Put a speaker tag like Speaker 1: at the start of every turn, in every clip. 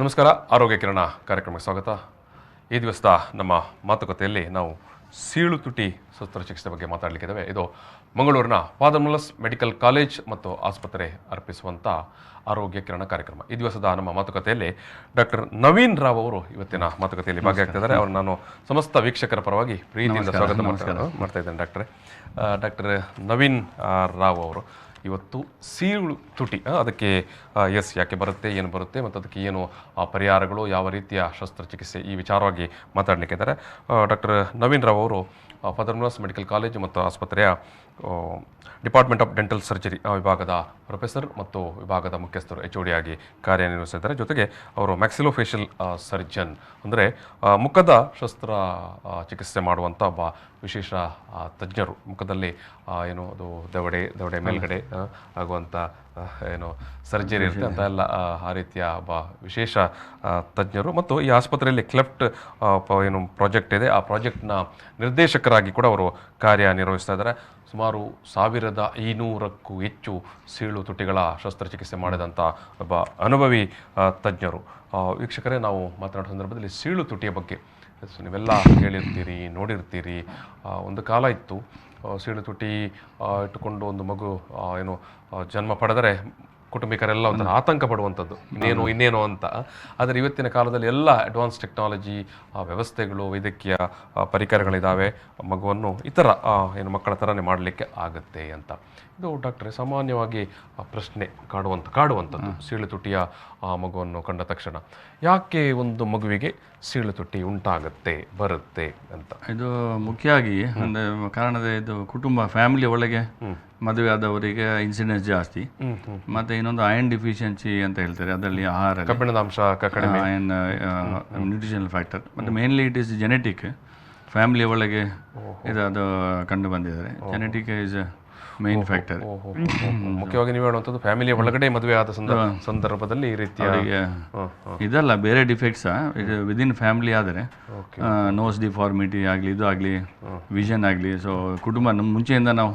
Speaker 1: ನಮಸ್ಕಾರ. ಆರೋಗ್ಯ ಕಿರಣ ಕಾರ್ಯಕ್ರಮಕ್ಕೆ ಸ್ವಾಗತ. ಈ ದಿವಸದ ನಮ್ಮ ಮಾತುಕತೆಯಲ್ಲಿ ನಾವು ಸೀಳು ತುಟಿ ಶಸ್ತ್ರಚಿಕಿತ್ಸೆ ಬಗ್ಗೆ ಮಾತಾಡಲಿಕ್ಕಿದ್ದೇವೆ. ಇದು ಮಂಗಳೂರಿನ ಫಾದರ್ಮಲಸ್ ಮೆಡಿಕಲ್ ಕಾಲೇಜ್ ಮತ್ತು ಆಸ್ಪತ್ರೆ ಅರ್ಪಿಸುವಂಥ ಆರೋಗ್ಯ ಕಿರಣ ಕಾರ್ಯಕ್ರಮ. ಈ ದಿವಸದ ನಮ್ಮ ಮಾತುಕತೆಯಲ್ಲಿ ಡಾಕ್ಟರ್ ನವೀನ್ ರಾವ್ ಅವರು ಇವತ್ತಿನ ಮಾತುಕತೆಯಲ್ಲಿ ಭಾಗಿಯಾಗ್ತಿದ್ದಾರೆ. ಅವರು ನಾನು ಸಮಸ್ತ ವೀಕ್ಷಕರ ಪರವಾಗಿ ಪ್ರೀತಿಯಿಂದ ಸ್ವಾಗತ ಮಾಡ್ತಾ ಇದ್ದೇನೆ. ಡಾಕ್ಟರ್ ನವೀನ್ ರಾವ್ ಅವರು ಇವತ್ತು ಸೀಳು ತುಟಿ ಅದಕ್ಕೆ ಯಾಕೆ ಬರುತ್ತೆ, ಏನು ಬರುತ್ತೆ ಮತ್ತು ಅದಕ್ಕೆ ಏನು ಪರಿಹಾರಗಳು, ಯಾವ ರೀತಿಯ ಶಸ್ತ್ರಚಿಕಿತ್ಸೆ, ಈ ವಿಚಾರವಾಗಿ ಮಾತಾಡಲಿಕ್ಕಿದ್ದಾರೆ. ಡಾಕ್ಟರ್ ನವೀನ್ ರಾವ್ ಅವರು ಫಾದರ್ಮಲಸ್ ಮೆಡಿಕಲ್ ಕಾಲೇಜು ಮತ್ತು ಆಸ್ಪತ್ರೆಯ ಡಿಪಾರ್ಟ್ಮೆಂಟ್ ಆಫ್ ಡೆಂಟಲ್ ಸರ್ಜರಿ ವಿಭಾಗದ ಪ್ರೊಫೆಸರ್ ಮತ್ತು ವಿಭಾಗದ ಮುಖ್ಯಸ್ಥರು HOD ಆಗಿ ಕಾರ್ಯನಿರ್ವಹಿಸಿದ್ದಾರೆ. ಜೊತೆಗೆ ಅವರು ಮ್ಯಾಕ್ಸಿಲೋಫೇಶಿಯಲ್ ಸರ್ಜನ್, ಅಂದರೆ ಮುಖದ ಶಸ್ತ್ರ ಚಿಕಿತ್ಸೆ ಮಾಡುವಂಥ ಒಬ್ಬ ವಿಶೇಷ ತಜ್ಞರು. ಮುಖದಲ್ಲಿ ಏನು ಅದು ದವಡೆ ಮೇಲ್ಗಡೆ ಆಗುವಂಥ ಏನು ಸರ್ಜರಿ ಇರುತ್ತೆ ಅಂತ ಎಲ್ಲ ಆ ರೀತಿಯ ಒಬ್ಬ ವಿಶೇಷ ತಜ್ಞರು. ಮತ್ತು ಈ ಆಸ್ಪತ್ರೆಯಲ್ಲಿ ಕ್ಲೆಫ್ಟ್ ಏನು ಪ್ರಾಜೆಕ್ಟ್ ಇದೆ, ಆ ಪ್ರಾಜೆಕ್ಟ್ನ ನಿರ್ದೇಶಕರಾಗಿ ಕೂಡ ಅವರು ಕಾರ್ಯನಿರ್ವಹಿಸ್ತಾ ಇದ್ದಾರೆ. ಸುಮಾರು 1500ಕ್ಕೂ ಹೆಚ್ಚು ಸೀಳು ತುಟಿಗಳ ಶಸ್ತ್ರಚಿಕಿತ್ಸೆ ಮಾಡಿದಂಥ ಒಬ್ಬ ಅನುಭವಿ ತಜ್ಞರು. ವೀಕ್ಷಕರೇ, ನಾವು ಮಾತನಾಡೋ ಸಂದರ್ಭದಲ್ಲಿ ಸೀಳು ತುಟಿಯ ಬಗ್ಗೆ ನೀವೆಲ್ಲ ಕೇಳಿರ್ತೀರಿ, ನೋಡಿರ್ತೀರಿ. ಒಂದು ಕಾಲ ಇತ್ತು, ಸೀಳು ತುಟಿ ಇಟ್ಟುಕೊಂಡು ಒಂದು ಮಗು ಏನು ಜನ್ಮ ಪಡೆದರೆ ಕುಟುಂಬಿಕರೆಲ್ಲ ಒಂಥರ ಆತಂಕ ಪಡುವಂಥದ್ದು, ಇನ್ನೇನು ಅಂತ. ಆದರೆ ಇವತ್ತಿನ ಕಾಲದಲ್ಲಿ ಎಲ್ಲ ಅಡ್ವಾನ್ಸ್ ಟೆಕ್ನಾಲಜಿ ವ್ಯವಸ್ಥೆಗಳು, ವೈದ್ಯಕೀಯ ಪರಿಕರಗಳಿದ್ದಾವೆ. ಮಗುವನ್ನು ಇತರ ಏನು ಮಕ್ಕಳ ಥರನೇ ಮಾಡಲಿಕ್ಕೆ ಆಗುತ್ತೆ ಅಂತ. ಇದು ಡಾಕ್ಟ್ರೆ ಸಾಮಾನ್ಯವಾಗಿ ಪ್ರಶ್ನೆ ಕಾಡುವಂಥದ್ದು ಸೀಳು ತುಟಿಯ ಮಗುವನ್ನು ಕಂಡ ತಕ್ಷಣ ಯಾಕೆ ಒಂದು ಮಗುವಿಗೆ ಸೀಳು ತುಟಿ ಬರುತ್ತೆ ಅಂತ.
Speaker 2: ಇದು ಮುಖ್ಯವಾಗಿ ಅಂದರೆ ಕಾರಣದ ಇದು ಕುಟುಂಬ ಫ್ಯಾಮಿಲಿ ಒಳಗೆ ಮದುವೆ ಆದವರಿಗೆ ಇನ್ಸಿಡೆನ್ಸ್ ಜಾಸ್ತಿ. ಮತ್ತು ಇನ್ನೊಂದು ಅಯನ್ ಡಿಫಿಷಿಯನ್ಸಿ ಅಂತ ಹೇಳ್ತಾರೆ, ಅದರಲ್ಲಿ ಆಹಾರ
Speaker 1: ಕಬ್ಬಿಣದ ಅಂಶ ಕಡಿಮೆ,
Speaker 2: ನ್ಯೂಟ್ರಿಷನಲ್ ಫ್ಯಾಕ್ಟರ್. ಮತ್ತು mainly it is genetic. Family ಒಳಗೆ ಅದು ಕಂಡು ಬಂದಿದ್ದಾರೆ. Genetic is main factor.
Speaker 1: ಮುಖ್ಯವಾಗಿ ನೀವು ಹೇಳುವಂಥದ್ದು ಫ್ಯಾಮಿಲಿಯ ಒಳಗಡೆ ಮದುವೆ ಆದ ಸಂದರ್ಭದಲ್ಲಿ ಈ ರೀತಿಯ
Speaker 2: ಇದಲ್ಲ, ಬೇರೆ ಡಿಫೆಕ್ಟ್ಸ್ ವಿದಿನ್ ಫ್ಯಾಮಿಲಿ ಆದರೆ ನೋಸ್ ಡಿಫಾರ್ಮಿಟಿ ಆಗಲಿ, ಇದು ಆಗಲಿ, ವಿಷನ್ ಆಗಲಿ. ಸೊ ಕುಟುಂಬ ನಮ್ಮ ಮುಂಚೆಯಿಂದ ನಾವು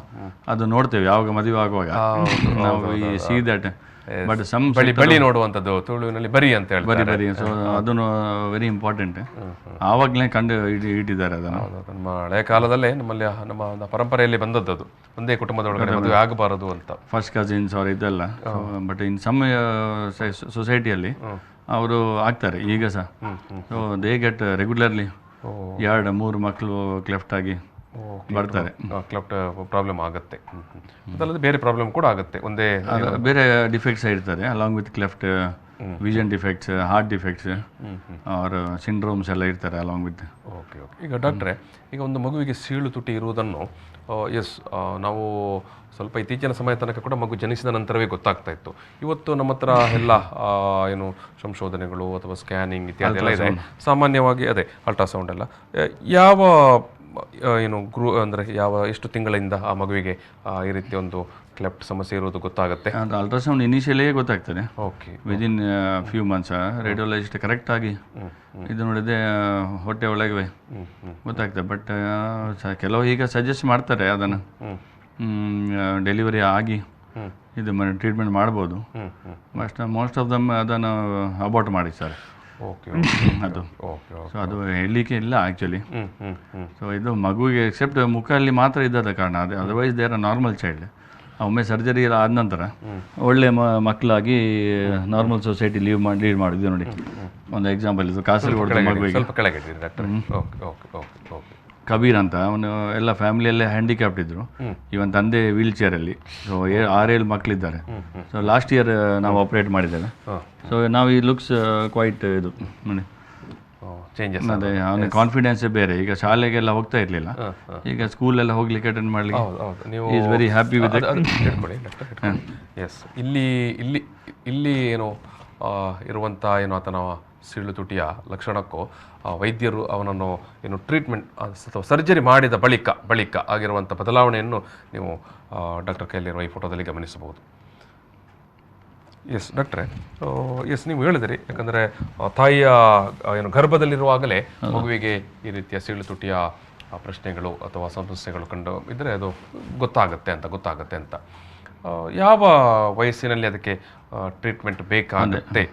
Speaker 2: ಅದು ನೋಡ್ತೇವೆ. ಯಾವಾಗ ಮದುವೆ ಆಗುವಾಗ ನಾವು ಈ ಸಿ ದಟ್. ಬಟ್
Speaker 1: ಬಳಿ ನೋಡುವಂಥದ್ದು ತುಳುವಿನಲ್ಲಿ ಬರಿ ಅಂತ ಹೇಳಿ
Speaker 2: ಬರಿ. ಸೊ ಅದನ್ನು ವೆರಿ ಇಂಪಾರ್ಟೆಂಟ್. ಆವಾಗಲೇ ಕಂಡು ಇಟ್ಟಿದ್ದಾರೆ ಅದನ್ನು.
Speaker 1: ನಮ್ಮ ಹಳೆಯ ಕಾಲದಲ್ಲೇ ನಮ್ಮ ಪರಂಪರೆಯಲ್ಲಿ ಬಂದದ್ದು ಒಂದೇ ಕುಟುಂಬದೊಳಗಡೆ ಮದುವೆ ಆಗಬಾರದು ಅಂತ,
Speaker 2: ಫಸ್ಟ್ ಕಸಿನ್ಸ್ ಅವ್ರು ಇದೆಲ್ಲ. ಬಟ್ ಇನ್ ಸಮ್ ಸೊಸೈಟಿಯಲ್ಲಿ ಅವರು ಆಗ್ತಾರೆ ಈಗ ಸಹ. ಸೊ ದೇ ಗೆಟ್ ರೆಗ್ಯುಲರ್ಲಿ 2-3 ಮಕ್ಕಳು ಕ್ಲೆಫ್ಟ್ ಆಗಿ ಬರ್ತಾರೆ.
Speaker 1: ಕ್ಲೆಫ್ಟ್ ಪ್ರಾಬ್ಲಮ್ ಆಗುತ್ತೆ, ಅದಲ್ಲದೆ ಬೇರೆ ಪ್ರಾಬ್ಲಮ್ ಕೂಡ ಆಗುತ್ತೆ. ಒಂದೇ
Speaker 2: ಬೇರೆ ಡಿಫೆಕ್ಟ್ಸ್ ಇರ್ತಾರೆ along with cleft, vision defects, heart defects or syndromes ಎಲ್ಲ ಇರ್ತಾರೆ ಅಲಾಂಗ್ ವಿತ್.
Speaker 1: ಓಕೆ. ಈಗ ಡಾಕ್ಟ್ರೆ, ಈಗ ಒಂದು ಮಗುವಿಗೆ ಸೀಳು ತುಟಿ ಇರುವುದನ್ನು ನಾವು ಸ್ವಲ್ಪ ಇತ್ತೀಚಿನ ಸಮಯ ತನಕ ಕೂಡ ಮಗು ಜನಿಸಿದ ನಂತರವೇ ಗೊತ್ತಾಗ್ತಾ ಇತ್ತು. ಇವತ್ತು ನಮ್ಮ ಹತ್ರ ಎಲ್ಲ ಏನು ಸಂಶೋಧನೆಗಳು ಅಥವಾ ಸ್ಕ್ಯಾನಿಂಗ್ ಇತ್ಯಾದಿ ಎಲ್ಲ ಇದೆ. ಸಾಮಾನ್ಯವಾಗಿ ಅದೇ ಅಲ್ಟ್ರಾಸೌಂಡ್ ಎಲ್ಲ ಯಾವ ಏನು ಅಂದರೆ ಎಷ್ಟು ತಿಂಗಳಿಂದ ಆ ಮಗುವಿಗೆ ಈ ರೀತಿ ಒಂದು ಕ್ಲೆಫ್ಟ್ ಸಮಸ್ಯೆ ಇರೋದು ಗೊತ್ತಾಗುತ್ತೆ?
Speaker 2: ಅಲ್ಟ್ರಾಸೌಂಡ್ ಇನಿಷಿಯಲೇ ಗೊತ್ತಾಗ್ತದೆ.
Speaker 1: Okay.
Speaker 2: Within few months radiologist ಕರೆಕ್ಟಾಗಿ ಇದು ನೋಡಿದೆ ಹೊಟ್ಟೆ ಒಳಗೆ ಗೊತ್ತಾಗ್ತದೆ. ಬಟ್ ಕೆಲವು ಈಗ ಸಜೆಸ್ಟ್ ಮಾಡ್ತಾರೆ ಅದನ್ನು ಡೆಲಿವರಿ ಆಗಿ ಇದು ಟ್ರೀಟ್ಮೆಂಟ್ ಮಾಡ್ಬೋದು. ಬಟ್ ಮೋಸ್ಟ್ ಆಫ್ ದಮ್ ಅದನ್ನು ಅಬಾರ್ಟ್ ಮಾಡಿ ಸರ್.
Speaker 1: ಓಕೆ.
Speaker 2: ಅದು ಸೊ ಅದು ಹೇಳಲಿಕ್ಕೆ ಇಲ್ಲ ಆ್ಯಕ್ಚುಲಿ. ಸೊ ಇದು ಮಗುವಿಗೆ ಎಕ್ಸೆಪ್ಟ್ ಮುಖದಲ್ಲಿ ಮಾತ್ರ ಇದ್ದದ ಕಾರಣ, ಅದು otherwise they are normal child. ಒಮ್ಮೆ ಸರ್ಜರಿ ಎಲ್ಲ ಆದ ನಂತರ ಒಳ್ಳೆ ಮಕ್ಕಳಾಗಿ ನಾರ್ಮಲ್ ಸೊಸೈಟಿ ಲೀಡ್ ಮಾಡಿದ್ವಿ ನೋಡಿ. ಒಂದು ಎಕ್ಸಾಂಪಲ್ ಇದು ಕಾಸರಗೋಡು ಮಗುವಿಗೆ ಕಬೀರ್ ಅಂತ, ಅವನು ಎಲ್ಲ ಫ್ಯಾಮಿಲಿಯಲ್ಲೇ ಹ್ಯಾಂಡಿಕ್ಯಾಪ್ಟ್ ಇದ್ದರು. ಇವನ್ ತಂದೆ ವೀಲ್ ಚೇರಲ್ಲಿ. ಸೊ 6-7 ಮಕ್ಕಳಿದ್ದಾರೆ. ಸೊ ಲಾಸ್ಟ್ ಇಯರ್ ನಾವು ಆಪ್ರೇಟ್ ಮಾಡಿದ್ದೇವೆ. ಸೊ ನಾವು ಈ ಲುಕ್ಸ್ ಕ್ವೈಟ್ ಇದು ನೋಡಿ
Speaker 1: ಚೇಂಜಸ್.
Speaker 2: ಅದೇ ಅವನಿಗೆ ಕಾನ್ಫಿಡೆನ್ಸೇ ಬೇರೆ. ಈಗ ಶಾಲೆಗೆಲ್ಲ ಹೋಗ್ತಾ ಇರಲಿಲ್ಲ, ಈಗ ಸ್ಕೂಲೆಲ್ಲ ಹೋಗ್ಲಿಕ್ಕೆ ಅಟೆಂಡ್ ಮಾಡಲಿಕ್ಕೆ is very happy with it.
Speaker 1: Yes, ಇಲ್ಲಿ ಏನು ಇರುವಂಥ ಏನು ಆತನ ಸೀಳು ತುಟಿಯ ಲಕ್ಷಣಕ್ಕೂ ವೈದ್ಯರು ಅವನನ್ನು ಏನು ಟ್ರೀಟ್ಮೆಂಟ್ ಅಥವಾ ಸರ್ಜರಿ ಮಾಡಿದ ಬಳಿಕ ಆಗಿರುವಂಥ ಬದಲಾವಣೆಯನ್ನು ನೀವು ಡಾಕ್ಟರ್ ಕೈಯಲ್ಲಿರುವ ಈ ಫೋಟೋದಲ್ಲಿ ಗಮನಿಸಬಹುದು. ಎಸ್ ಡಾಕ್ಟ್ರೆ, ನೀವು ಹೇಳಿದಿರಿ, ಯಾಕಂದರೆ ತಾಯಿಯ ಏನು ಗರ್ಭದಲ್ಲಿರುವಾಗಲೇ ಮಗುವಿಗೆ ಈ ರೀತಿಯ ಸೀಳು ತುಟಿಯ ಪ್ರಶ್ನೆಗಳು ಅಥವಾ ಸಮಸ್ಯೆಗಳು ಕಂಡು ಇದ್ದರೆ ಅದು ಗೊತ್ತಾಗುತ್ತೆ ಅಂತ ಯಾವ ವಯಸ್ಸಿನಲ್ಲಿ ಅದಕ್ಕೆ ಟ್ರೀಟ್ಮೆಂಟ್ ಬೇಕಾಗುತ್ತೆ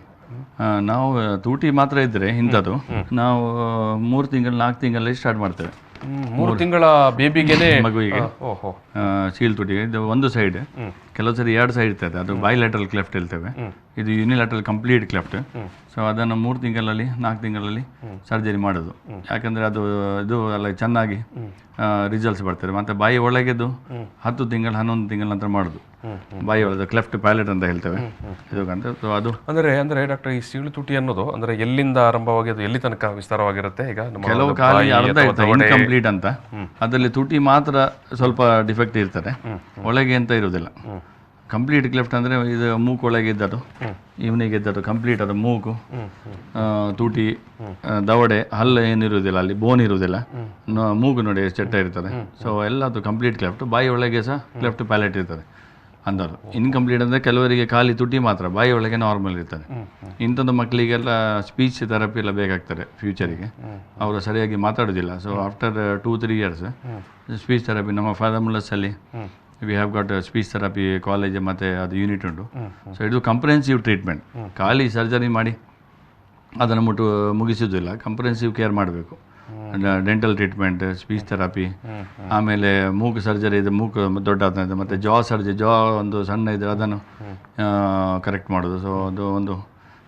Speaker 2: ನಾವು ತೂಟಿ ಮಾತ್ರ ಇದ್ದರೆ ಇಂಥದ್ದು ನಾವು 3 ತಿಂಗಳು 4 ತಿಂಗಳಲ್ಲಿ ಸ್ಟಾರ್ಟ್ ಮಾಡ್ತೇವೆ.
Speaker 1: 3 ತಿಂಗಳ ಬೇಬಿಗೆನೆ
Speaker 2: ಮಗುವಿಗೆ
Speaker 1: ಓಹೋ
Speaker 2: ಸೀಳು ತುಟಿ ಇದು ಒಂದು ಸೈಡ್, ಕೆಲವು ಸರಿ 2 ಸೈಡ್ ಇರ್ತದೆ, ಅದು ಬೈಲ್ಯಾಟ್ರಲ್ ಕ್ಲೆಫ್ಟ್ ಹೇಳ್ತೇವೆ. ಇದು ಯೂನಿಲ್ಯಾಟ್ರಲ್ ಕಂಪ್ಲೀಟ್ ಕ್ಲೆಫ್ಟ್. ಸೊ ಅದನ್ನು 3 ತಿಂಗಳಲ್ಲಿ 4 ತಿಂಗಳಲ್ಲಿ ಸರ್ಜರಿ ಮಾಡೋದು. ಯಾಕಂದರೆ ಅದು ಇದು ಎಲ್ಲ ಚೆನ್ನಾಗಿ ರಿಸಲ್ಟ್ಸ್ ಬರ್ತದೆ. ಮತ್ತು ಬಾಯಿ ಒಳಗೆದು 10 ತಿಂಗಳು 11 ತಿಂಗಳ ನಂತರ ಮಾಡೋದು. ಬಾಯಿ ಒಳಗೆ ಕ್ಲೆಫ್ಟ್ ಪ್ಯಾಲೆಟ್ ಅಂತ ಹೇಳ್ತೇವೆ ಇದಕ್ಕಂತ. ಸೊ ಅದು
Speaker 1: ಅಂದರೆ ಡಾಕ್ಟರ್, ಈ ಸೀಳು ತುಟಿ ಅನ್ನೋದು ಅಂದರೆ ಎಲ್ಲಿಂದ ಆರಂಭವಾಗಿ ಅದು ಎಲ್ಲಿ ತನಕ ವಿಸ್ತಾರವಾಗಿರುತ್ತೆ? ಈಗ ನಮ್ಮ
Speaker 2: ಕೆಲವು ಖಾಲಿ ಅರ್ಧ ಇರ್ತದೆ ಇನ್ಕಂಪ್ಲೀಟ್ ಅಂತ, ಅದರಲ್ಲಿ ತುಟಿ ಮಾತ್ರ ಸ್ವಲ್ಪ ಡಿಫೆಕ್ಟ್ ಇರ್ತದೆ, ಒಳಗೆ ಅಂತ ಇರುವುದಿಲ್ಲ. ಕಂಪ್ಲೀಟ್ ಕ್ಲೆಫ್ಟ್ ಅಂದರೆ ಇದು ಮೂಕು ಒಳಗೆ ಇದ್ದದ್ದು, ಇವನಿಗೆ ಇದ್ದದ್ದು ಕಂಪ್ಲೀಟ್ ಅದು ಮೂಗು, ತುಟಿ, ದವಡೆ, ಹಲ್ಲು ಏನಿರುವುದಿಲ್ಲ, ಅಲ್ಲಿ ಬೋನ್ ಇರುವುದಿಲ್ಲ, ಮೂಗು ನೋಡಿ ಚಟ್ಟ ಇರ್ತದೆ. ಸೊ ಎಲ್ಲದು ಕಂಪ್ಲೀಟ್ ಕ್ಲೆಫ್ಟ್. ಬಾಯಿ ಒಳಗೆ ಸಹ ಕ್ಲೆಫ್ಟ್ ಪ್ಯಾಲೆಟ್ ಇರ್ತದೆ ಅಂದರು. ಇನ್ಕಂಪ್ಲೀಟ್ ಅಂದರೆ ಕೆಲವರಿಗೆ ಖಾಲಿ ತುಟಿ ಮಾತ್ರ, ಬಾಯಿ ಒಳಗೆ ನಾರ್ಮಲ್ ಇರ್ತದೆ. ಇಂಥದ್ದು ಮಕ್ಕಳಿಗೆಲ್ಲ ಸ್ಪೀಚ್ ಥೆರಪಿ ಎಲ್ಲ ಬೇಕಾಗ್ತದೆ ಫ್ಯೂಚರಿಗೆ, ಅವರು ಸರಿಯಾಗಿ ಮಾತಾಡೋದಿಲ್ಲ. So after 2-3 years speech therapy ನಮ್ಮ ಫಾದರ್ಮುಲಸ್ಸಲ್ಲಿ we have got speech therapy college ಮತ್ತು ಅದು ಯೂನಿಟ್ ಉಂಟು. ಸೊ ಇದು ಕಂಪ್ರೆನ್ಸಿವ್ ಟ್ರೀಟ್ಮೆಂಟ್. ಖಾಲಿ ಸರ್ಜರಿ ಮಾಡಿ ಅದನ್ನು ಮುಗಿಸೋದಿಲ್ಲ, ಕಂಪ್ರೆನ್ಸಿವ್ ಕೇರ್ ಮಾಡಬೇಕು. ಡೆಂಟಲ್ ಟ್ರೀಟ್ಮೆಂಟ್, ಸ್ಪೀಚ್ ಥೆರಪಿ, ಆಮೇಲೆ ಮೂಗು ಸರ್ಜರಿ ಇದೆ, ಮೂಗು ದೊಡ್ಡ ಮತ್ತು ಜಾ ಸರ್ಜರಿ, ಜಾ ಒಂದು ಸಣ್ಣ ಇದ್ದರೆ ಅದನ್ನು ಕರೆಕ್ಟ್ ಮಾಡೋದು. ಸೊ ಅದು ಒಂದು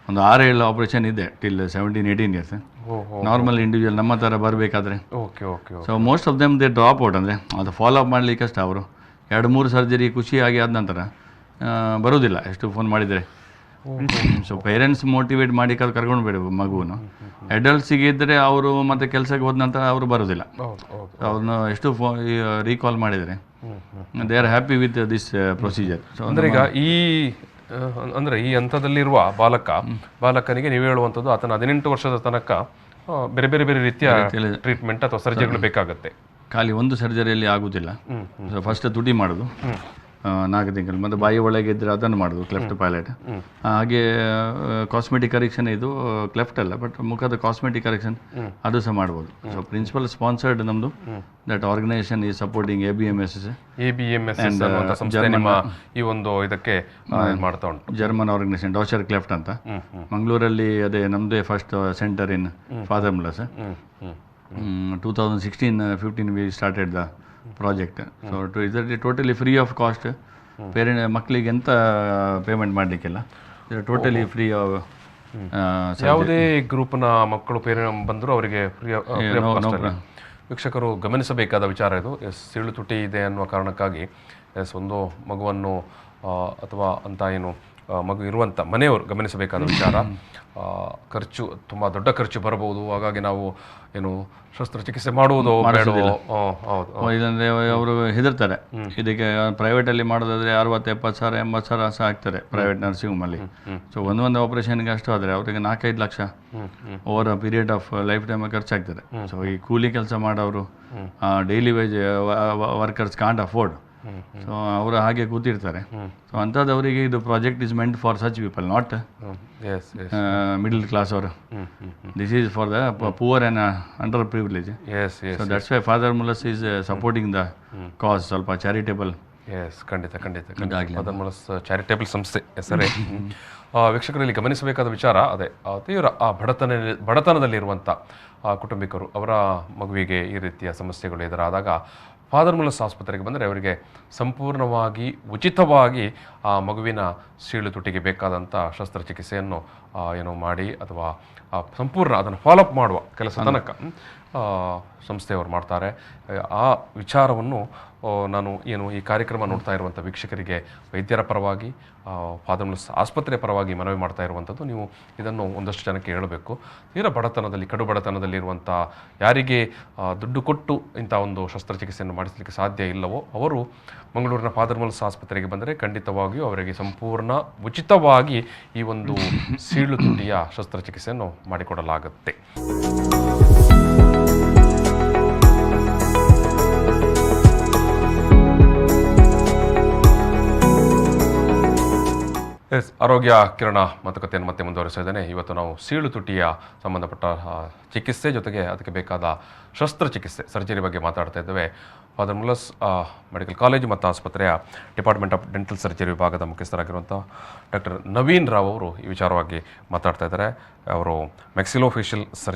Speaker 2: 6-7 ಆಪ್ರೇಷನ್ ಇದೆ ಟಿಲ್ 17-18 ಇಯರ್ಸ್. ನಾರ್ಮಲ್ ಇಂಡಿವಿಜುವಲ್ ನಮ್ಮ ಥರ ಬರಬೇಕಾದ್ರೆ so most of them they drop out. ಅಂದರೆ ಅದು ಫಾಲೋ ಅಪ್ ಮಾಡಲಿಕ್ಕೆ ಕಷ್ಟ. ಅವರು 2-3 ಸರ್ಜರಿ ಖುಷಿಯಾಗಿ ಆದ ನಂತರ ಬರೋದಿಲ್ಲ ಎಷ್ಟು ಫೋನ್ ಮಾಡಿದರೆ. ಸೊ ಪೇರೆಂಟ್ಸ್ ಮೋಟಿವೇಟ್ ಮಾಡಿ ಕರ್ಕೊಂಡು ಬಿಡು ಮಗುವನ್ನು. ಅಡಲ್ಟ್ಸಿಗೆ ಇದ್ದರೆ ಅವರು ಮತ್ತು ಕೆಲಸಕ್ಕೆ ಹೋದ ನಂತರ ಅವರು ಬರೋದಿಲ್ಲ. ಅವ್ರನ್ನ ಎಷ್ಟು ರೀಕಾಲ್ ಮಾಡಿದರೆ they are happy with this procedure. So
Speaker 1: ಅಂದರೆ ಈಗ ಈ ಹಂತದಲ್ಲಿರುವ ಬಾಲಕನಿಗೆ ನೀವು ಹೇಳುವಂಥದ್ದು ಆತನ 18 ವರ್ಷದ ತನಕ ಬೇರೆ ಬೇರೆ ಬೇರೆ ರೀತಿಯ ಟ್ರೀಟ್ಮೆಂಟ್ ಅಥವಾ ಸರ್ಜರಿಗಳು ಬೇಕಾಗುತ್ತೆ.
Speaker 2: ಖಾಲಿ ಒಂದು ಸರ್ಜರಿಯಲ್ಲಿ ಆಗುವುದಿಲ್ಲ. ಸೊ ಫಸ್ಟ್ ತುಟಿ ಮಾಡೋದು 4 ತಿಂಗಳು, ಮತ್ತು ಬಾಯಿ ಒಳಗೆ ಇದ್ದರೆ ಅದನ್ನು ಮಾಡೋದು ಕ್ಲೆಫ್ಟ್ ಪ್ಯಾಲೆಟ್. ಹಾಗೆ ಕಾಸ್ಮೆಟಿಕ್ ಕರೆಕ್ಷನ್, ಇದು ಕ್ಲೆಫ್ಟ್ ಅಲ್ಲ ಬಟ್ ಮುಖದ ಕಾಸ್ಮೆಟಿಕ್ ಕರೆಕ್ಷನ್ ಅದು ಸಹ ಮಾಡ್ಬೋದು. ಸೊ ಪ್ರಿನ್ಸಿಪಲ್ ಸ್ಪಾನ್ಸರ್ಡ್ ನಮ್ಮದು ದಟ್ ಆರ್ಗನೈಸೇಷನ್ ಈ ಸಪೋರ್ಟಿಂಗ್ ABMS
Speaker 1: ಈ ಒಂದು ಇದಕ್ಕೆ ಮಾಡ್ತಾ ಉಂಟು.
Speaker 2: ಜರ್ಮನ್ ಆರ್ಗನೈಸೇಷನ್ ಡಾಚರ್ ಕ್ಲೆಫ್ಟ್ ಅಂತ ಮಂಗಳೂರಲ್ಲಿ, ಅದೇ ನಮ್ಮದೇ first centre in Father Muller's. 2016-15 we started the project. So it is totally free of cost. Parent ಮಕ್ಕಳಿಗೆ ಎಂತ ಪೇಮೆಂಟ್ ಮಾಡಲಿಕ್ಕಿಲ್ಲ, ಟೋಟಲಿ ಫ್ರೀ.
Speaker 1: ಯಾವುದೇ ಗ್ರೂಪ್ನ ಮಕ್ಕಳು ಪೇರೆಂಟ್ ಬಂದರೂ ಅವರಿಗೆ ಫ್ರೀ. ವೀಕ್ಷಕರು ಗಮನಿಸಬೇಕಾದ ವಿಚಾರ ಇದು. ಸೀಳು ತುಟಿ ಇದೆ ಅನ್ನುವ ಕಾರಣಕ್ಕಾಗಿ ಒಂದು ಮಗುವನ್ನು ಅಥವಾ ಅಂತ ಏನು ಮಗು ಇರುವಂಥ ಮನೆಯವರು ಗಮನಿಸಬೇಕಾದ ವಿಚಾರ. ಖರ್ಚು ತುಂಬ ದೊಡ್ಡ ಖರ್ಚು ಬರಬಹುದು. ಹಾಗಾಗಿ ನಾವು ಏನು ಶಸ್ತ್ರಚಿಕಿತ್ಸೆ ಮಾಡುವುದು ಬೇಡವೋ? ಹೌದು,
Speaker 2: ಇದಂದರೆ ಅವರು ಹೆದರ್ತಾರೆ. ಇದಕ್ಕೆ ಪ್ರೈವೇಟಲ್ಲಿ ಮಾಡೋದಾದರೆ 60-70 ಸಾವಿರ 80 ಸಾವಿರ ಸಹ ಆಗ್ತಾರೆ ಪ್ರೈವೇಟ್ ನರ್ಸಿಂಗ್ ಹೋಮಲ್ಲಿ. ಸೊ ಒಂದು ಆಪರೇಷನ್ಗೆ ಅಷ್ಟು ಆದರೆ ಅವರಿಗೆ 4-5 lakh over period of life time ಖರ್ಚಾಗ್ತದೆ. ಸೊ ಈ ಕೂಲಿ ಕೆಲಸ ಮಾಡೋರು, daily wage workers can't afford. So ಅವರು ಹಾಗೆ ಕೂತಿರ್ತಾರೆ. ಸೊ ಅಂಥದ್ದವರಿಗೆ ಇದು project is meant for such people, not middle class ಅವರು. This is for the poor and under privilege. So that's why Father Muller's is supporting the cause. ಸ್ವಲ್ಪ charitable.
Speaker 1: ಖಂಡಿತ ಫಾದರ್ಮುಲಸ್ charitable ಸಂಸ್ಥೆ ಹೆಸರೇ. ವೀಕ್ಷಕರಲ್ಲಿ ಗಮನಿಸಬೇಕಾದ ವಿಚಾರ ಅದೇ, ತೀವ್ರ ಬಡತನದಲ್ಲಿರುವಂಥ ಕುಟುಂಬಿಕರು ಅವರ ಮಗುವಿಗೆ ಈ ರೀತಿಯ ಸಮಸ್ಯೆಗಳು ಎದುರಾದಾಗ ಫಾದರ್ಮುಲಸ್ ಆಸ್ಪತ್ರೆಗೆ ಬಂದರೆ ಅವರಿಗೆ ಸಂಪೂರ್ಣವಾಗಿ ಉಚಿತವಾಗಿ ಆ ಮಗುವಿನ ಸೀಳು ತುಟಿಗೆ ಬೇಕಾದಂಥ ಶಸ್ತ್ರಚಿಕಿತ್ಸೆಯನ್ನು ಏನೋ ಮಾಡಿ ಅಥವಾ ಸಂಪೂರ್ಣ ಅದನ್ನು ಫಾಲೋಅಪ್ ಮಾಡುವ ಕೆಲಸ ತನಕ ಸಂಸ್ಥೆಯವರು ಮಾಡ್ತಾರೆ. ಆ ವಿಚಾರವನ್ನು ನಾನು ಈ ಕಾರ್ಯಕ್ರಮ ನೋಡ್ತಾ ಇರುವಂಥ ವೀಕ್ಷಕರಿಗೆ ವೈದ್ಯರ ಪರವಾಗಿ, ಫಾದರ್ಮುಲಸ್ ಆಸ್ಪತ್ರೆ ಪರವಾಗಿ ಮನವಿ ಮಾಡ್ತಾ ಇರುವಂಥದ್ದು, ನೀವು ಇದನ್ನು ಒಂದಷ್ಟು ಜನಕ್ಕೆ ಹೇಳಬೇಕು. ತೀರಾ ಬಡತನದಲ್ಲಿ, ಕಡು ಬಡತನದಲ್ಲಿರುವಂಥ ಯಾರಿಗೆ ದುಡ್ಡು ಕೊಟ್ಟು ಇಂಥ ಒಂದು ಶಸ್ತ್ರಚಿಕಿತ್ಸೆಯನ್ನು ಮಾಡಿಸಲಿಕ್ಕೆ ಸಾಧ್ಯ ಇಲ್ಲವೋ ಅವರು ಮಂಗಳೂರಿನ ಫಾದರ್ಮುಲಸ್ ಆಸ್ಪತ್ರೆಗೆ ಬಂದರೆ ಖಂಡಿತವಾಗಿಯೂ ಅವರಿಗೆ ಸಂಪೂರ್ಣ ಉಚಿತವಾಗಿ ಈ ಒಂದು ಸೀಳು ತುಟಿಯ ಶಸ್ತ್ರಚಿಕಿತ್ಸೆಯನ್ನು ಮಾಡಿಕೊಡಲಾಗುತ್ತೆ. ಎಸ್, ಆರೋಗ್ಯ ಕಿರಣ ಮಾತುಕತೆಯನ್ನು ಮತ್ತೆ ಮುಂದುವರಿಸ್ತಾ ಇದ್ದೇನೆ. ಇವತ್ತು ನಾವು ಸೀಳು ತುಟಿಯ ಸಂಬಂಧಪಟ್ಟ ಚಿಕಿತ್ಸೆ ಜೊತೆಗೆ ಅದಕ್ಕೆ ಬೇಕಾದ ಶಸ್ತ್ರಚಿಕಿತ್ಸೆ ಸರ್ಜರಿ ಬಗ್ಗೆ ಮಾತಾಡ್ತಾ ಇದ್ದೇವೆ. ಫಾದರ್ ಮುಲ್ಲಸ್ ಮೆಡಿಕಲ್ ಕಾಲೇಜು ಮತ್ತು ಆಸ್ಪತ್ರೆಯ ಡಿಪಾರ್ಟ್ಮೆಂಟ್ ಆಫ್ ಡೆಂಟಲ್ ಸರ್ಜರಿ ವಿಭಾಗದ ಮುಖ್ಯಸ್ಥರಾಗಿರುವಂಥ ಡಾಕ್ಟರ್ ನವೀನ್ ರಾವ್ ಅವರು ಈ ವಿಚಾರವಾಗಿ ಮಾತಾಡ್ತಾ ಇದ್ದಾರೆ. ಅವರು ಮೆಕ್ಸಿಲೋಫೇಶಿಯಲ್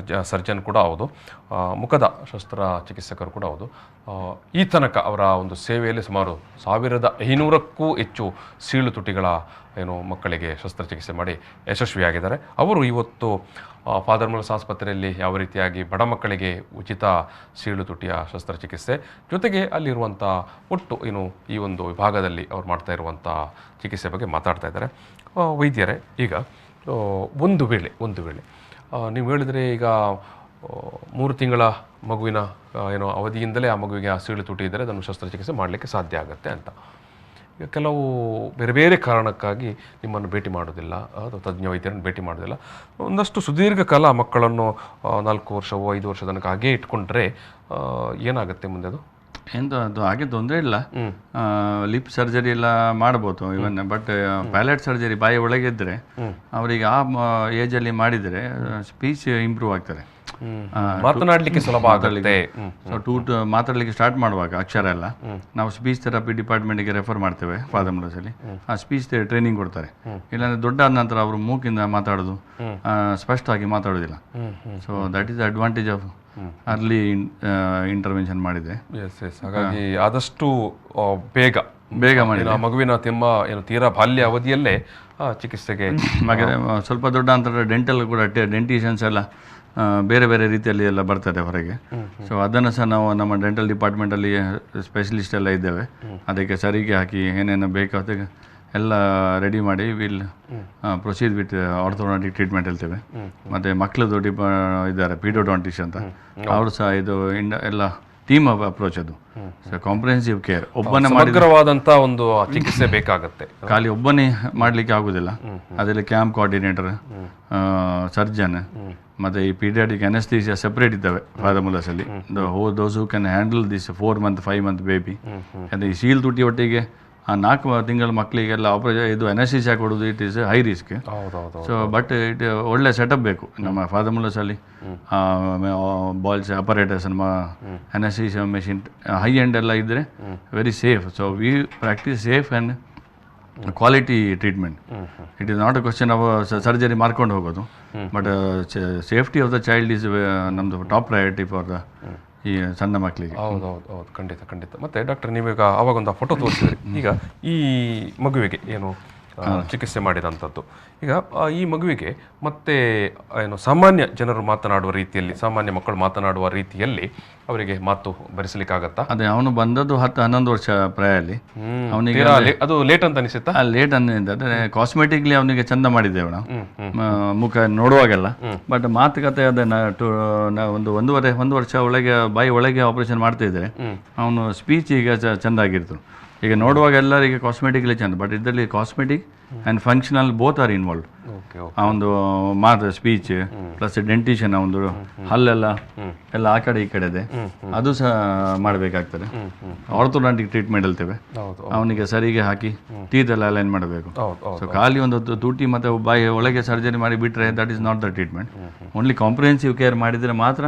Speaker 1: ಸರ್ಜನ್ ಕೂಡ ಹೌದು, ಮುಖದ ಶಸ್ತ್ರಚಿಕಿತ್ಸಕರು ಕೂಡ ಹೌದು. ಈ ತನಕ ಅವರ ಒಂದು ಸೇವೆಯಲ್ಲಿ ಸುಮಾರು 1500ಕ್ಕೂ ಹೆಚ್ಚು ಸೀಳು ತುಟಿಗಳ ಮಕ್ಕಳಿಗೆ ಶಸ್ತ್ರಚಿಕಿತ್ಸೆ ಮಾಡಿ ಯಶಸ್ವಿಯಾಗಿದ್ದಾರೆ. ಅವರು ಇವತ್ತು ಫಾದರ್ ಮುಲ್ಲಸ್ ಆಸ್ಪತ್ರೆಯಲ್ಲಿ ಯಾವ ರೀತಿಯಾಗಿ ಬಡ ಮಕ್ಕಳಿಗೆ ಉಚಿತ ಸೀಳು ತುಟಿಯ ಶಸ್ತ್ರಚಿಕಿತ್ಸೆ ಜೊತೆಗೆ ಅಲ್ಲಿರುವಂಥ ಒಟ್ಟು ಈ ಒಂದು ವಿಭಾಗದಲ್ಲಿ ಅವ್ರು ಮಾಡ್ತಾ ಇರುವಂಥ ಚಿಕಿತ್ಸೆ ಬಗ್ಗೆ ಮಾತಾಡ್ತಾ ಇದ್ದಾರೆ. ವೈದ್ಯರೇ, ಈಗ ಒಂದು ವೇಳೆ ನೀವು ಹೇಳಿದರೆ ಈಗ 3 ತಿಂಗಳ ಮಗುವಿನ ಅವಧಿಯಿಂದಲೇ ಆ ಮಗುವಿಗೆ ಆ ಸೀಳು ತುಟಿ ಇದ್ದರೆ ಅದನ್ನು ಶಸ್ತ್ರಚಿಕಿತ್ಸೆ ಮಾಡಲಿಕ್ಕೆ ಸಾಧ್ಯ ಆಗುತ್ತೆ ಅಂತ. ಈಗ ಕೆಲವು ಬೇರೆ ಬೇರೆ ಕಾರಣಕ್ಕಾಗಿ ನಿಮ್ಮನ್ನು ಭೇಟಿ ಮಾಡೋದಿಲ್ಲ, ಅಥವಾ ತಜ್ಞ ವೈದ್ಯರನ್ನು ಭೇಟಿ ಮಾಡೋದಿಲ್ಲ. ಒಂದಷ್ಟು ಸುದೀರ್ಘ ಕಾಲ ಮಕ್ಕಳನ್ನು 4 ವರ್ಷವೋ 5 ವರ್ಷ ತನಕ ಹಾಗೇ ಇಟ್ಕೊಂಡ್ರೆ ಏನಾಗುತ್ತೆ ಮುಂದೆ?
Speaker 2: ಅದು ಹಾಗೆ ತೊಂದರೆ ಇಲ್ಲ. ಲಿಪ್ ಸರ್ಜರಿ ಎಲ್ಲ ಮಾಡ್ಬೋದು ಇವನ್. ಬಟ್ ಪ್ಯಾಲೆಟ್ ಸರ್ಜರಿ ಬಾಯಿ ಒಳಗೆ ಇದ್ದರೆ ಅವರಿಗೆ ಆ ಏಜಲ್ಲಿ ಮಾಡಿದರೆ ಸ್ಪೀಚ್ ಇಂಪ್ರೂವ್ ಆಗ್ತಾರೆ,
Speaker 1: ಮಾತನಾಡಲಿಕ್ಕೆ ಸುಲಭ ಆಗುತ್ತೆ.
Speaker 2: ಸೊ ಮಾತಾಡಲಿಕ್ಕೆ ಸ್ಟಾರ್ಟ್ ಮಾಡುವಾಗ ಅಕ್ಷರ ಎಲ್ಲ ನಾವು ಸ್ಪೀಚ್ ಥೆರಪಿ ಡಿಪಾರ್ಟ್ಮೆಂಟಿಗೆ ರೆಫರ್ ಮಾಡ್ತೇವೆ ಫಾದರ್ ಮುಲ್ಲಸಲ್ಲಿ. ಆ ಸ್ಪೀಚ್ ಟ್ರೈನಿಂಗ್ ಕೊಡ್ತಾರೆ. ಇಲ್ಲಾಂದರೆ ದೊಡ್ಡ ಆದ ನಂತರ ಅವರು ಮೂಕಿಂದ ಮಾತಾಡೋದು, ಸ್ಪಷ್ಟವಾಗಿ ಮಾತಾಡೋದಿಲ್ಲ. So that is advantage of early intervention ಮಾಡಿದೆ.
Speaker 1: ಹಾಗಾಗಿ ಆದಷ್ಟು ಬೇಗ ಮಾಡಿ ಮಗುವಿನ ತೀರಾ ಬಾಲ್ಯ ಅವಧಿಯಲ್ಲೇ ಚಿಕಿತ್ಸೆಗೆ
Speaker 2: ಸ್ವಲ್ಪ ದೊಡ್ಡ ಅಂತರ ಡೆಂಟಲ್ ಕೂಡ ಡೆಂಟಿಷನ್ಸ್ ಎಲ್ಲ ಬೇರೆ ಬೇರೆ ರೀತಿಯಲ್ಲಿ ಎಲ್ಲ ಬರ್ತದೆ ಹೊರಗೆ. ಸೊ ಅದನ್ನು ಸಹ ನಾವು ನಮ್ಮ ಡೆಂಟಲ್ ಡಿಪಾರ್ಟ್ಮೆಂಟಲ್ಲಿ ಸ್ಪೆಷಲಿಸ್ಟ್ ಎಲ್ಲ ಇದ್ದೇವೆ. ಅದಕ್ಕೆ ಸರಿಗೆ ಹಾಕಿ ಏನೇನು ಬೇಕು ಅದಕ್ಕೆ ಎಲ್ಲ ರೆಡಿ ಮಾಡಿ will proceed with orthodontic treatment ಹೇಳ್ತೇವೆ. ಮತ್ತು ಮಕ್ಕಳದು ಇದ್ದಾರೆ ಪೀಡೋಡಾಂಟಿಸ್ಟ್ ಅಂತ, ಅವರು ಸಹ ಇದು ಎಲ್ಲ ಟೀಮ್ ಅಪ್ರೋಚ್. ಅದು ಕಾಂಪ್ರಿಹೆನ್ಸಿವ್ ಕೇರ್. ಒಬ್ಬನೇ
Speaker 1: ಸಮಗ್ರವಾದಂಥ ಒಂದು ಚಿಕಿತ್ಸೆ ಬೇಕಾಗುತ್ತೆ.
Speaker 2: ಖಾಲಿ ಒಬ್ಬನೇ ಮಾಡಲಿಕ್ಕೆ ಆಗೋದಿಲ್ಲ. ಅದರಲ್ಲಿ ಕ್ಯಾಂಪ್ ಕೋಆರ್ಡಿನೇಟರ್, ಸರ್ಜನ್, ಮತ್ತು ಈ ಪೀಡಿಯಾಟಿಕ್ ಅನೆಸ್ಥೀಸಿಯಾ ಸೆಪ್ರೇಟ್ ಇದ್ದಾವೆ ಫಾದರ್ ಮುಲ್ಲಸಲ್ಲಿ. Those who can handle this 4 month 5 month baby. ಅಂದರೆ ಈ ಸೀಲ್ ತುಟಿ ಒಟ್ಟಿಗೆ ಆ 4 ತಿಂಗಳ ಮಕ್ಕಳಿಗೆಲ್ಲ ಇದು ಅನೆಸ್ಥೀಸಿಯಾ ಕೊಡೋದು it is high risk. So but it ಒಳ್ಳೆ ಸೆಟಪ್ ಬೇಕು ನಮ್ಮ ಫಾದರ್ ಮುಲ್ಲಸಲ್ಲಿ. Boyle's apparatus, anaesthesia machine high end ಎಲ್ಲ ಇದ್ದರೆ very safe. So we practise safe and quality treatment. It is not a question of surgery ಮಾಡ್ಕೊಂಡು ಹೋಗೋದು, but safety of the child is ನಮ್ಮದು top priority for the ಈ ಸಣ್ಣ ಮಕ್ಕಳಿಗೆ.
Speaker 1: ಹೌದು, ಖಂಡಿತ. ಮತ್ತು ಡಾಕ್ಟರ್, ನೀವೀಗ ಆವಾಗೊಂದು ಫೋಟೋ ತೋರಿಸಿದ್ರಿ. ಈಗ ಈ ಮಗುವಿಗೆ ಚಿಕಿತ್ಸೆ ಮಾಡಿದಂಥದ್ದು. ಈಗ ಈ ಮಗುವಿಗೆ ಮತ್ತೆ ಸಾಮಾನ್ಯ ಜನರು ಮಾತನಾಡುವ ರೀತಿಯಲ್ಲಿ, ಸಾಮಾನ್ಯ ಮಕ್ಕಳು ಮಾತನಾಡುವ ರೀತಿಯಲ್ಲಿ ಅವರಿಗೆ ಮಾತು ಬರೆಸಲಿಕ್ಕಾಗತ್ತಾ?
Speaker 2: ಅದೇ ಅವನು ಬಂದದ್ದು 10-11 ವರ್ಷ ಪ್ರಾಯಲ್ಲಿ. ಅವನಿಗೆ
Speaker 1: ಅದು ಲೇಟ್ ಅಂತ ಅನಿಸುತ್ತಾ?
Speaker 2: ಲೇಟ್ ಅನ್ನಿದೆ. ಅಂದರೆ ಕಾಸ್ಮೆಟಿಕ್ಲಿ ಅವನಿಗೆ ಚಂದ ಮಾಡಿದ್ದೇವೆ ನಾವು ಮುಖ ನೋಡುವಾಗೆಲ್ಲ. ಬಟ್ ಮಾತುಕತೆ ಅದನ್ನು ಒಂದು ವರ್ಷ ಒಳಗೆ ಬಾಯಿ ಒಳಗೆ ಆಪರೇಷನ್ ಮಾಡ್ತಾ ಇದ್ದರೆ ಅವನು ಸ್ಪೀಚ್ ಈಗ ಚೆಂದಾಗಿರ್ತು. ಈಗ ನೋಡುವಾಗ ಎಲ್ಲರಿಗೆ ಕಾಸ್ಮೆಟಿಕ್ಲಿ ಚೆಂದ, ಬಟ್ ಇದರಲ್ಲಿ cosmetic and functional both are involve. ಆ ಒಂದು ಸ್ಪೀಚ್ ಪ್ಲಸ್ ಡೆಂಟಿಷನ್, ಒಂದು ಹಲ್ಲೆಲ್ಲ ಆ ಕಡೆ ಈ ಕಡೆ ಇದೆ, ಅದು ಸಹ ಮಾಡಬೇಕಾಗ್ತದೆ. ಆರ್ಥೋಡಾಂಟಿಕ್ ಟ್ರೀಟ್ಮೆಂಟ್ ಹೇಳ್ತೇವೆ. ಅವನಿಗೆ ಸರಿಗೆ ಹಾಕಿ ಟೀತ್ ಎಲ್ಲ ಅಲೈನ್ ಮಾಡಬೇಕು. ಸೊ ಖಾಲಿ ಒಂದು ತುಟಿ ಮತ್ತು ಬಾಯಿ ಒಳಗೆ ಸರ್ಜರಿ ಮಾಡಿ ಬಿಟ್ಟರೆ that is not the treatment. Only comprehensive care ಮಾಡಿದರೆ ಮಾತ್ರ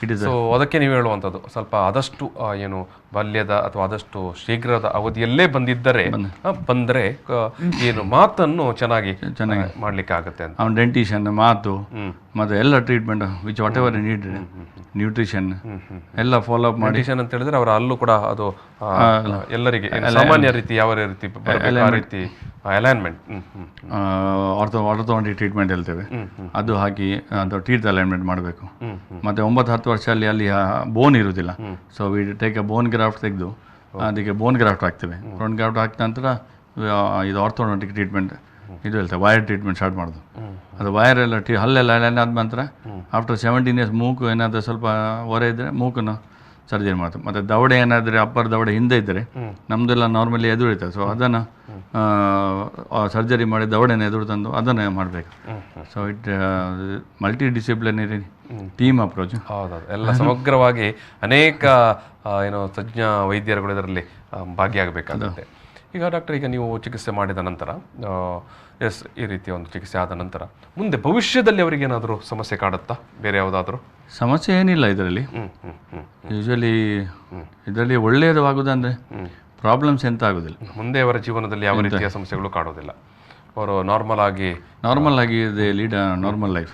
Speaker 2: ಇಟ್ ಇಸ್.
Speaker 1: ಸೊ ಅದಕ್ಕೆ ನೀವು ಹೇಳುವಂಥದ್ದು ಸ್ವಲ್ಪ ಆದಷ್ಟು ಬಾಲ್ಯದ ಅಥವಾ ಆದಷ್ಟು ಶೀಘ್ರದ ಅವಧಿಯಲ್ಲೇ ಬಂದರೆ ಮಾತನ್ನು ಚೆನ್ನಾಗಿ ಮಾಡ್ಲಿಕ್ಕೆ ಆಗುತ್ತೆ ಅಂತ.
Speaker 2: ಅವ್ನು ಡೆಂಟಿಷನ್, ಮಾತು ಮತ್ತು ಎಲ್ಲ treatment which what ever need, nutrition ಎಲ್ಲ ಫಾಲೋ ಅಪ್ ಮಾಡಿ.
Speaker 1: ನ್ಯೂಟ್ರಿಷನ್ ಅಂತ ಹೇಳಿದ್ರೆ ಅವರ ಅಲ್ಲೂ ಕೂಡ ಅದು ಎಲ್ಲರಿಗೆ ಸಾಮಾನ್ಯ ರೀತಿ ಯಾವ ರೀತಿ ಅಲೈನ್ಮೆಂಟ್,
Speaker 2: ಆರ್ಥೋಡಾಂಟಿಕ್ ಟ್ರೀಟ್ಮೆಂಟ್ ಹೇಳ್ತೇವೆ, ಅದು ಹಾಕಿ ಅದು ಟೀತ್ ಅಲೈನ್ಮೆಂಟ್ ಮಾಡಬೇಕು. ಮತ್ತು 9-10 ವರ್ಷದಲ್ಲಿ ಅಲ್ಲಿ ಬೋನ್ ಇರುವುದಿಲ್ಲ. So we take a bone graft ತೆಗೆದು ಅದಕ್ಕೆ ಬೋನ್ ಗ್ರಾಫ್ಟ್ ಹಾಕ್ತೇವೆ. ಬೋನ್ ಗ್ರಾಫ್ಟ್ ಹಾಕಿದ ನಂತರ ಇದು ಆರ್ಥೋಡಾಂಟಿಕ್ ಟ್ರೀಟ್ಮೆಂಟ್ ಇದು ಹೇಳ್ತೇವೆ, ವೈರ್ ಟ್ರೀಟ್ಮೆಂಟ್ ಸ್ಟಾರ್ಟ್ ಮಾಡೋದು. ಅದು ವೈರ್ ಎಲ್ಲ ಹಲ್ಲೆಲ್ಲ ಅಲೈನ್ ಆದ ನಂತರ ಆಫ್ಟರ್ 17 ಇಯರ್ಸ್ ಮೂಗು ಏನಾದರೂ ಸ್ವಲ್ಪ ಹೊರ ಇದ್ದರೆ ಮೂಕನ್ನು ಸರ್ಜರಿ ಮಾಡ್ತೇವೆ. ಮತ್ತು ದವಡೆ ಏನಾದರೆ ಅಪ್ಪರ್ ದವಡೆ ಹಿಂದೆ ಇದ್ದರೆ ನಮ್ಮದೆಲ್ಲ ನಾರ್ಮಲಿ ಎದುರು ಇರ್ತದೆ. ಸೊ ಅದನ್ನು ಸರ್ಜರಿ ಮಾಡಿ ದವಡೆನ ಎದುರು ತಂದು ಅದನ್ನು ಮಾಡಬೇಕು. So it multi disciplinary team approach.
Speaker 1: ಹೌದೌದು, ಎಲ್ಲ ಸಮಗ್ರವಾಗಿ ಅನೇಕ ತಜ್ಞ ವೈದ್ಯರುಗಳು ಇದರಲ್ಲಿ ಭಾಗಿಯಾಗಬೇಕಾಗುತ್ತೆ. ಈಗ ಡಾಕ್ಟರ್, ಈಗ ನೀವು ಚಿಕಿತ್ಸೆ ಮಾಡಿದ ನಂತರ ಈ ರೀತಿಯ ಒಂದು ಚಿಕಿತ್ಸೆ ಆದ ನಂತರ ಮುಂದೆ ಭವಿಷ್ಯದಲ್ಲಿ ಅವರಿಗೆ ಏನಾದರೂ ಸಮಸ್ಯೆ ಕಾಡುತ್ತಾ, ಬೇರೆ ಯಾವುದಾದ್ರೂ
Speaker 2: ಸಮಸ್ಯೆ ಏನಿಲ್ಲ ಇದರಲ್ಲಿ. ಯೂಶಲಿ ಇದರಲ್ಲಿ ಒಳ್ಳೆಯದಾಗುವುದಂದರೆ ಪ್ರಾಬ್ಲಮ್ಸ್ ಎಂತ ಆಗೋದಿಲ್ಲ.
Speaker 1: ಮುಂದೆ ಅವರ ಜೀವನದಲ್ಲಿ ಯಾವ ರೀತಿಯ ಸಮಸ್ಯೆಗಳು ಕಾಡೋದಿಲ್ಲ. ಅವರು ನಾರ್ಮಲ್ ಆಗಿ
Speaker 2: ಲೀಡ್ ನಾರ್ಮಲ್ ಲೈಫ್.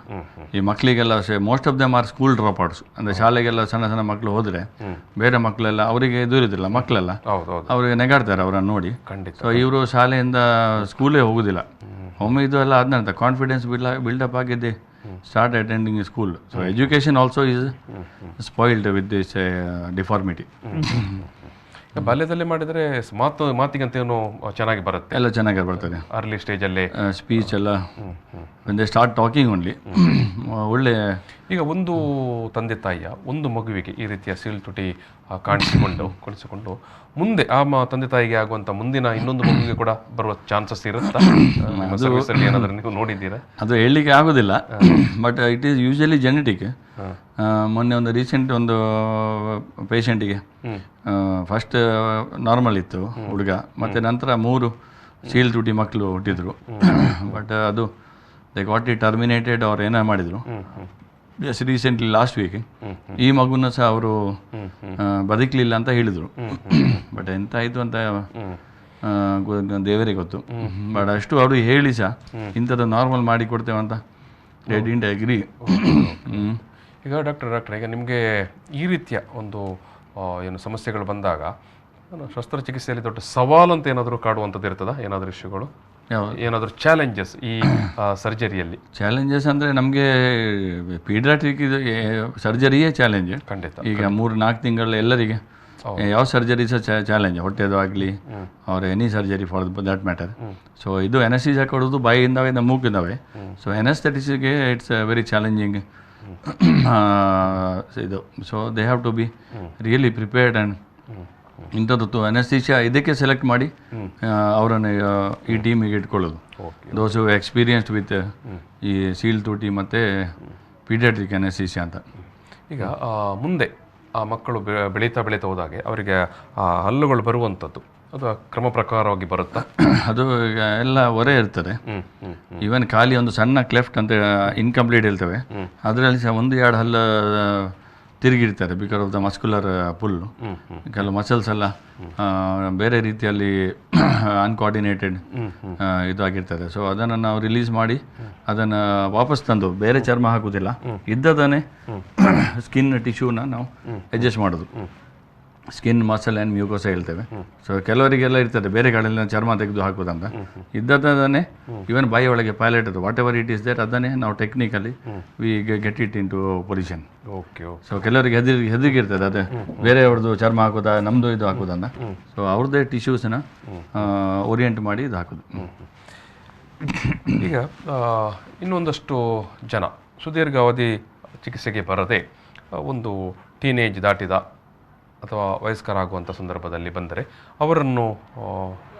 Speaker 2: ಈ ಮಕ್ಕಳಿಗೆಲ್ಲ most of them are school drop outs. ಅಂದರೆ ಶಾಲೆಗೆಲ್ಲ ಸಣ್ಣ ಸಣ್ಣ ಮಕ್ಕಳು ಹೋದರೆ ಬೇರೆ ಮಕ್ಕಳೆಲ್ಲ ಅವರಿಗೆ ದೂರಿದಿಲ್ಲ, ಮಕ್ಕಳೆಲ್ಲ ಅವರಿಗೆ ನೆಗಾಡ್ತಾರೆ ಅವರನ್ನು ನೋಡಿ. ಸೊ ಇವರು ಶಾಲೆಯಿಂದ ಸ್ಕೂಲೇ ಹೋಗೋದಿಲ್ಲ. ಒಮ್ಮೆ ಇದು ಎಲ್ಲ ಆದ ನಂತರ ಕಾನ್ಫಿಡೆನ್ಸ್ ಬಿಲ್ಡಪ್ ಆಗಿದ್ದೆ start attending school. So education also is spoiled with this deformity.
Speaker 1: ಬಾಲ್ಯದಲ್ಲಿ ಮಾಡಿದರೆ ಮಾತಿಗಂತೇನು ಚೆನ್ನಾಗಿ ಬರುತ್ತೆ,
Speaker 2: ಎಲ್ಲ ಚೆನ್ನಾಗಿ ಬರ್ತದೆ.
Speaker 1: ಅರ್ಲಿ ಸ್ಟೇಜಲ್ಲೇ
Speaker 2: ಸ್ಪೀಚ್ ಎಲ್ಲ ದೇ ಸ್ಟಾರ್ಟ್ ಟಾಕಿಂಗ್ ಓನ್ಲಿ. ಒಳ್ಳೆ.
Speaker 1: ಈಗ ಒಂದು ತಂದೆ ತಾಯಿಯ ಒಂದು ಮಗುವಿಗೆ ಈ ರೀತಿಯ ಸೀಳ್ತುಟಿ ಕಾಣಿಸಿಕೊಂಡು ಮುಂದೆ ಆ ತಂದೆ ತಾಯಿಗೆ ಆಗುವಂಥ ಮುಂದಿನ ಇನ್ನೊಂದು ಮಗುವಿಗೆ ಕೂಡ ಬರುವ ಚಾನ್ಸಸ್ ಇರುತ್ತಾ? ಏನಾದರೂ ನೀವು ನೋಡಿದ್ದೀರಾ?
Speaker 2: ಅದು ಹೇಳಲಿಕ್ಕೆ ಆಗೋದಿಲ್ಲ, but it is usually genetic. ಮೊನ್ನೆ ಒಂದು ರೀಸೆಂಟ್ ಒಂದು ಪೇಷಂಟಿಗೆ ಫಸ್ಟ್ ನಾರ್ಮಲ್ ಇತ್ತು ಹುಡುಗ, ಮತ್ತು ನಂತರ 3 ಸೀಳ್ತುಟಿ ಮಕ್ಕಳು ಹುಟ್ಟಿದ್ರು. ಬಟ್ ಅದು ದೇ ಗಾಟ್ ಇಟ್ ಟರ್ಮಿನೇಟೆಡ್ ಅವ್ರು ಏನೋ ಮಾಡಿದರು. ಎಸ್ ರೀಸೆಂಟ್ಲಿ ಲಾಸ್ಟ್ ವೀಕ್ ಈ ಮಗುನ ಸಹ ಅವರು ಬದುಕಲಿಲ್ಲ ಅಂತ ಹೇಳಿದರು. ಬಟ್ ಎಂತ ಆಯಿತು ಅಂತ ದೇವರೇ ಗೊತ್ತು. ಬಟ್ ಅಷ್ಟು ಅವರು ಹೇಳಿ ಸಹ ಇಂಥದ್ದು ನಾರ್ಮಲ್ ಮಾಡಿ ಕೊಡ್ತೇವೆ ಅಂತ ದೇ ಡಿಂಟ್ ಅಗ್ರಿ.
Speaker 1: ಈಗ ಡಾಕ್ಟರ್ ಈಗ ನಿಮಗೆ ಈ ರೀತಿಯ ಒಂದು ಏನು ಸಮಸ್ಯೆಗಳು ಬಂದಾಗ ಶಸ್ತ್ರಚಿಕಿತ್ಸೆಯಲ್ಲಿ ದೊಡ್ಡ ಸವಾಲು ಅಂತ ಏನಾದರೂ ಕಾಡುವಂಥದ್ದು ಇರ್ತದಾ? ಏನಾದರೂ ಇಶ್ಯೂಗಳು, ಏನಾದರೂ ಚಾಲೆಂಜಸ್ ಈ ಸರ್ಜರಿಯಲ್ಲಿ?
Speaker 2: ಚಾಲೆಂಜಸ್ ಅಂದರೆ ನಮಗೆ ಪೀಡಿಯಾಟ್ರಿಕ್ ಇದು ಸರ್ಜರಿಯೇ ಚಾಲೆಂಜ್
Speaker 1: ಖಂಡಿತ.
Speaker 2: ಈಗ 3-4 ತಿಂಗಳು ಎಲ್ಲರಿಗೆ ಯಾವ ಸರ್ಜರಿ ಸಹ ಚಾಲೆಂಜ್, ಹೊಟ್ಟೆದು ಆಗಲಿ ಅವ್ರ any surgery for that matter. So ಇದು ಎನಸ್ತೀಸಿಯಾ ಕೊಡೋದು ಬಾಯಿಯಿಂದವೆ ಮೂಗಿಂದವೆ. ಸೊ ಎನಸ್ಥೆಟಿಕ್ಸ್ಗೆ ಇಟ್ಸ್ ವೆರಿ ಚಾಲೆಂಜಿಂಗ್ ಇದು. So they have to be really prepared. And ಇಂಥದ್ದು ಅನಸ್ಥೀಷಿಯಾ ಇದಕ್ಕೆ ಸೆಲೆಕ್ಟ್ ಮಾಡಿ ಅವರನ್ನು ಈ ಟೀಮಿಗೆ ಇಟ್ಕೊಳ್ಳೋದು. ದೋಸ್ ಎಕ್ಸ್ಪೀರಿಯನ್ಸ್ಡ್ ವಿತ್ ಈ ಸೀಳ್ತುಟಿ ಮತ್ತು ಪೀಡಿಯಾಟ್ರಿಕ್ ಅನಸ್ಥೀಷಿಯಾ ಅಂತ.
Speaker 1: ಈಗ ಮುಂದೆ ಆ ಮಕ್ಕಳು ಬೆಳೀತಾ ಹೋದಾಗೆ ಅವರಿಗೆ ಹಲ್ಲುಗಳು ಬರುವಂಥದ್ದು ಅದು ಕ್ರಮ ಪ್ರಕಾರವಾಗಿ ಬರುತ್ತಾ?
Speaker 2: ಅದು ಈಗ ಎಲ್ಲ ಹೊರೆ ಇರ್ತದೆ. ಈವನ್ ಖಾಲಿ ಒಂದು ಸಣ್ಣ ಕ್ಲೆಫ್ಟ್ ಅಂತ ಇನ್ಕಂಪ್ಲೀಟ್ ಇರ್ತವೆ, ಅದರಲ್ಲಿ ಸಹ 1-2 ಹಲ್ಲು ತಿರುಗಿರ್ತಾರೆ because of the muscular pull. ಕೆಲವು ಮಸಲ್ಸ್ ಎಲ್ಲ ಬೇರೆ ರೀತಿಯಲ್ಲಿ ಅನ್ಕೋಆರ್ಡಿನೇಟೆಡ್ ಇದಾಗಿರ್ತದೆ. ಸೊ ಅದನ್ನು ನಾವು ರಿಲೀಸ್ ಮಾಡಿ ಅದನ್ನು ವಾಪಸ್ ತಂದು ಬೇರೆ ಚರ್ಮ ಹಾಕೋದಿಲ್ಲ, ಇದ್ದದನ್ನೇ ಸ್ಕಿನ್ ಟಿಶ್ಯೂನ ನಾವು ಅಡ್ಜಸ್ಟ್ ಮಾಡೋದು. ಸ್ಕಿನ್ ಮಸಲ್ ಆ್ಯಂಡ್ ಮ್ಯೂಕೋಸ ಹೇಳ್ತೇವೆ. ಸೊ ಕೆಲವರಿಗೆಲ್ಲ ಇರ್ತದೆ ಬೇರೆ ಕಡೆಯಲ್ಲಿ ಚರ್ಮ ತೆಗೆದು ಹಾಕೋದಂತ, ಇದ್ದದನ್ನೇ ಇವನ್ ಬಾಯಿ ಒಳಗೆ ಪೈಲಟ್ ಅದು whatever it is there ಅದನ್ನೇ ನಾವು technically we get it into position. So ಕೆಲವರಿಗೆ ಹೆದರಿಕೆ ಇರ್ತದೆ ಅದೇ ಬೇರೆಯವ್ರದ್ದು ಚರ್ಮ ಹಾಕೋದಾ ನಮ್ಮದು ಇದು ಹಾಕೋದನ್ನ. ಸೊ ಅವ್ರದ್ದೇ ಟಿಶ್ಯೂಸನ್ನ ಓರಿಯೆಂಟ್ ಮಾಡಿ ಇದು ಹಾಕೋದು.
Speaker 1: ಈಗ ಇನ್ನೊಂದಷ್ಟು ಜನ ಸುದೀರ್ಘಾವಧಿ ಚಿಕಿತ್ಸೆಗೆ ಬರದೆ ಒಂದು ಟೀನೇಜ್ ದಾಟಿದ ಅಥವಾ ವಯಸ್ಕರಾಗುವಂಥ ಸಂದರ್ಭದಲ್ಲಿ ಬಂದರೆ ಅವರನ್ನು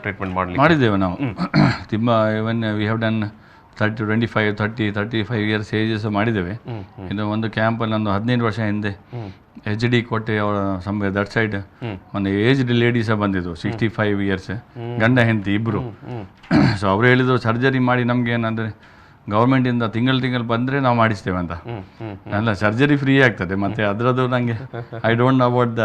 Speaker 1: ಟ್ರೀಟ್ಮೆಂಟ್
Speaker 2: ಮಾಡಿದ್ದೇವೆ ನಾವು. ತುಂಬ ಇವನ್ we have done 35 years ages ಮಾಡಿದ್ದೇವೆ. ಇದು ಒಂದು ಕ್ಯಾಂಪಲ್ಲಿ ಒಂದು 15 ವರ್ಷ ಹಿಂದೆ HD ಕೋಟೆ ಅವರ ದಟ್ ಸೈಡ್ ಒಂದು ಏಜ್ಡ್ ಲೇಡೀಸ್ ಬಂದಿದ್ದು 65 ಇಯರ್ಸ್, ಗಂಡ ಹೆಂಡತಿ ಇಬ್ಬರು. ಸೊ ಅವರು ಹೇಳಿದರು ಸರ್ಜರಿ ಮಾಡಿ ನಮಗೆ ಏನಂದರೆ ಗೌರ್ಮೆಂಟಿಂದ ತಿಂಗಳು ಬಂದರೆ ನಾವು ಮಾಡಿಸ್ತೇವೆ ಅಂತ. ಅಲ್ಲ, ಸರ್ಜರಿ ಫ್ರೀ ಆಗ್ತದೆ, ಮತ್ತು ಅದರದ್ದು ನನಗೆ I don't know about the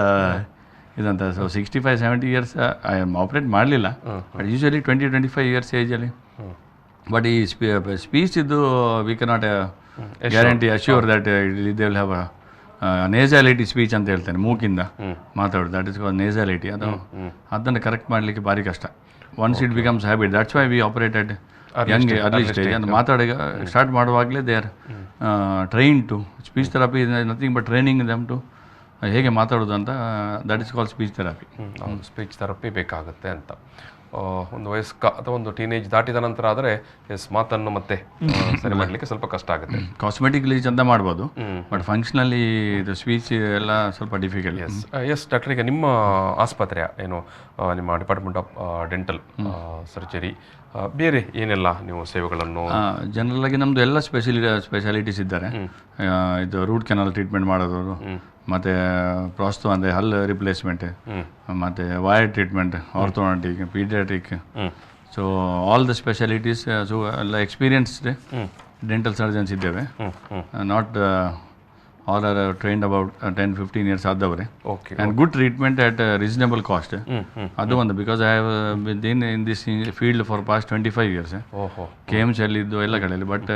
Speaker 2: ಇದಂತ. ಸೊ 65-70 ಇಯರ್ಸ್ ಐ ಆಪ್ರೇಟ್ ಮಾಡಲಿಲ್ಲ, ಬಟ್ ಯೂಶಲಿ 20-25 ಇಯರ್ಸ್ ಏಜಲ್ಲಿ. ಬಟ್ ಈ ಸ್ಪೀಚ್ ಇದ್ದು we cannot guarantee assure that they will have nasality speech ಅಂತ ಹೇಳ್ತೇನೆ, ಮೂಕಿಂದ ಮಾತಾಡೋದು, ದಟ್ ಇಸ್ ಕಾಲ್ಡ್ ನೇಸಾಲಿಟಿ. ಅದನ್ನು ಕರೆಕ್ಟ್ ಮಾಡಲಿಕ್ಕೆ ಭಾರಿ ಕಷ್ಟ. Once it becomes habit, that's why we operated young early stage. ಅಂತ ಮಾತಾಡಿ ಸ್ಟಾರ್ಟ್ ಮಾಡುವಾಗಲೇ they are train to speech therapy is nothing but training them to ಹೇಗೆ ಮಾತಾಡೋದು ಅಂತ. That is called speech therapy.
Speaker 1: Speech therapy ಬೇಕಾಗುತ್ತೆ ಅಂತ. ಒಂದು ವಯಸ್ಕ ಅಥವಾ ಒಂದು ಟೀನೇಜ್ ದಾಟಿದ ನಂತರ ಆದರೆ ಮಾತನ್ನು ಮತ್ತೆ ಸರಿ ಮಾಡಲಿಕ್ಕೆ ಸ್ವಲ್ಪ ಕಷ್ಟ ಆಗುತ್ತೆ.
Speaker 2: ಕಾಸ್ಮೆಟಿಕ್ಲಿ ಚಂದ ಮಾಡ್ಬೋದು, ಬಟ್ ಫಂಕ್ಷನಲ್ಲಿ ಇದು ಸ್ಪೀಚ್ ಎಲ್ಲ ಸ್ವಲ್ಪ ಡಿಫಿಕಲ್ಟ್.
Speaker 1: ಎಸ್ ಡಾಕ್ಟರ್, ಈಗ ನಿಮ್ಮ ಆಸ್ಪತ್ರೆಯ ಏನು ನಿಮ್ಮ ಡಿಪಾರ್ಟ್ಮೆಂಟ್ ಆಫ್ ಸರ್ಜರಿ ಬೇರೆ ಏನೆಲ್ಲ ನೀವು ಸೇವೆಗಳನ್ನು?
Speaker 2: ಜನರಲ್ ಆಗಿ ನಮ್ಮದು ಎಲ್ಲ ಸ್ಪೆಷಾಲಿಟೀಸ್ ಇದ್ದಾರೆ. ಇದು ರೂಟ್ ಕೆನಾಲ್ ಟ್ರೀಟ್ಮೆಂಟ್ ಮಾಡೋದವರು, ಮತ್ತು ಪ್ರಾಸ್ತು ಅಂದರೆ ಹಲ್ ರಿಪ್ಲೇಸ್ಮೆಂಟ್, ಮತ್ತು wire treatment, orthodontic, paediatric. So all the specialities. So ಎಲ್ಲ ಎಕ್ಸ್ಪೀರಿಯನ್ಸ್ಡ್ ಡೆಂಟಲ್ ಸರ್ಜನ್ಸ್ ಇದ್ದೇವೆ. Not all are trained about 10-15 years ಆದವರೆ. And good treatment at reasonable cost. ಅದು ಒಂದು, because I have been in this field for past 25 years. KMC ಇದ್ದು ಎಲ್ಲ ಕಡೆಯಲ್ಲಿ. But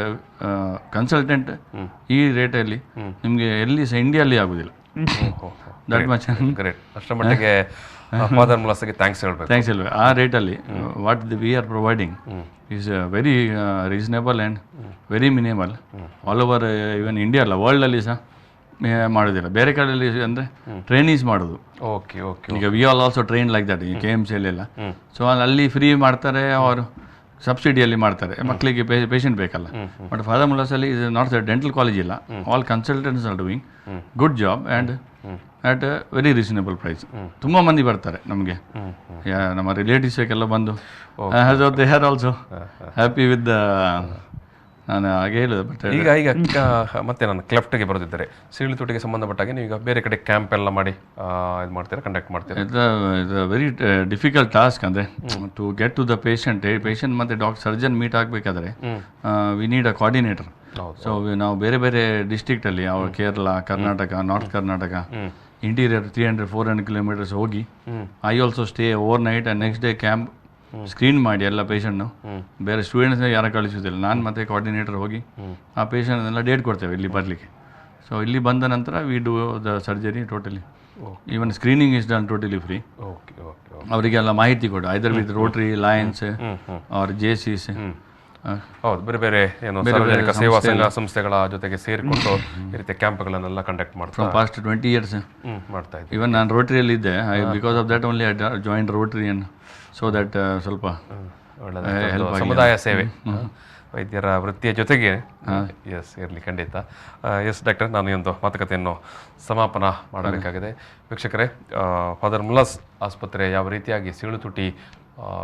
Speaker 2: consultant ಈ ರೇಟಲ್ಲಿ ನಿಮಗೆ ಎಲ್ಲಿ ಸಹ ಇಂಡಿಯಲ್ಲಿ ಆಗೋದಿಲ್ಲ. That much
Speaker 1: great. ಅಷ್ಟರ ಮಟ್ಟಿಗೆ ಫಾದರ್ ಮುಲಾಸ್ಗೆ ಥ್ಯಾಂಕ್ಸ್
Speaker 2: ಹೇಳ್ಬೇಕು. ಆ ರೇಟಲ್ಲಿ what we are providing is very reasonable and very minimal. All over even India ಅಲ್ಲ, ವರ್ಲ್ಡಲ್ಲಿ ಸಹ ಮಾಡೋದಿಲ್ಲ. ಬೇರೆ ಕಡೆಯಲ್ಲಿ ಅಂದರೆ ಟ್ರೈನೀಸ್ ಮಾಡೋದು. ಈಗ we all also train like that ಈ KMC ಎಲ್ಲ. ಸೊ ಅಲ್ಲಿ ಫ್ರೀ ಮಾಡ್ತಾರೆ, ಅವರು ಸಬ್ಸಿಡಿಯಲ್ಲಿ ಮಾಡ್ತಾರೆ, ಮಕ್ಕಳಿಗೆ ಪೇಷಂಟ್ ಬೇಕಲ್ಲ. ಬಟ್ ಫಾದರ್ ಮುಲಾಸಲ್ಲಿ ಇದು ನಾಟ್ ದ ಡೆಂಟಲ್ ಕಾಲೇಜ್ ಇಲ್ಲ. All consultants are doing good job and at very reasonable price. ತುಂಬ ಮಂದಿ ಬರ್ತಾರೆ ನಮಗೆ, ನಮ್ಮ ರಿಲೇಟಿವ್ಸ್ಗೆಲ್ಲ ಬಂದು they are also happy with the. ನಾನು ಹಾಗೆ ಹೇಳಿದೆ. ಬಟ್
Speaker 1: ಈಗ ಮತ್ತೆ ನಾನು ಕ್ಲೆಫ್ಟ್ಗೆ ಬರೋದಿದ್ದರೆ ಸೀಳು ತುಟಿಗೆ ಸಂಬಂಧಪಟ್ಟಾಗೆ ನೀವು ಈಗ ಬೇರೆ ಕಡೆ ಕ್ಯಾಂಪ್ ಎಲ್ಲ ಮಾಡಿ ಇದು ಮಾಡ್ತೀರಾ, ಕಂಡಕ್ಟ್ ಮಾಡ್ತೀರಾ?
Speaker 2: ಇದು ವೆರಿ ಡಿಫಿಕಲ್ಟ್ ಟಾಸ್ಕ್. ಅಂದರೆ to get to the patient ಮತ್ತು ಸರ್ಜನ್ ಮೀಟ್ ಆಗಬೇಕಾದ್ರೆ we need a coordinator. So ನಾವು ಬೇರೆ ಬೇರೆ ಡಿಸ್ಟ್ರಿಕ್ಟಲ್ಲಿ ಅವ್ರು Kerala, Karnataka, north Karnataka, interior 300-400 kilometers ಹೋಗಿ I also stay overnight and next day camp screen ಮಾಡಿ ಎಲ್ಲ ಪೇಷಂಟ್ನು. ಬೇರೆ ಸ್ಟೂಡೆಂಟ್ಸ್ನ ಯಾರು ಕಳಿಸೋದಿಲ್ಲ, ನಾನು ಮತ್ತು ಕೋಆರ್ಡಿನೇಟರ್ ಹೋಗಿ ಆ ಪೇಷಂಟ್ನೆಲ್ಲ ಡೇಟ್ ಕೊಡ್ತೇವೆ ಇಲ್ಲಿ ಬರಲಿಕ್ಕೆ. ಸೊ ಇಲ್ಲಿ ಬಂದ ನಂತರ we do the surgery totally. Even screening is done totally free. ಅವರಿಗೆಲ್ಲ ಮಾಹಿತಿ ಕೊಡು, either with Rotary, Lions or JCs.
Speaker 1: ಹೌದು, ಬೇರೆ ಬೇರೆ ಏನು ಸಾರ್ವಜನಿಕ ಸೇವಾ ಸಂಸ್ಥೆಗಳ ಜೊತೆಗೆ ಸೇರಿಕೊಂಡು ಈ ರೀತಿಯ ಕ್ಯಾಂಪ್ಗಳನ್ನೆಲ್ಲ ಕಂಡಕ್ಟ್ ಮಾಡ್ತಾರೆ.
Speaker 2: ಪಾಸ್ಟ್ 20 years
Speaker 1: ಮಾಡ್ತಾ ಇದ್ದೀವಿ.
Speaker 2: ಇವನ್ ನಾನು ರೋಟ್ರಿಯಲ್ಲಿ ಇದ್ದೆ. Because of that only I joined rotary and so that ಸ್ವಲ್ಪ
Speaker 1: ಒಳ್ಳೆಯದು. ಸಮುದಾಯ ಸೇವೆ ವೈದ್ಯರ ವೃತ್ತಿಯ ಜೊತೆಗೆ ಇರಲಿ, ಖಂಡಿತ. ಡಾಕ್ಟರ್, ನಾನು ಈ ಒಂದು ಮಾತುಕತೆಯನ್ನು ಸಮಾಪನ ಮಾಡಬೇಕಾಗಿದೆ. ವೀಕ್ಷಕರೇ, ಫಾದರ್ ಮುಲಾಸ್ ಆಸ್ಪತ್ರೆ ಯಾವ ರೀತಿಯಾಗಿ ಸೀಳು ತುಟಿ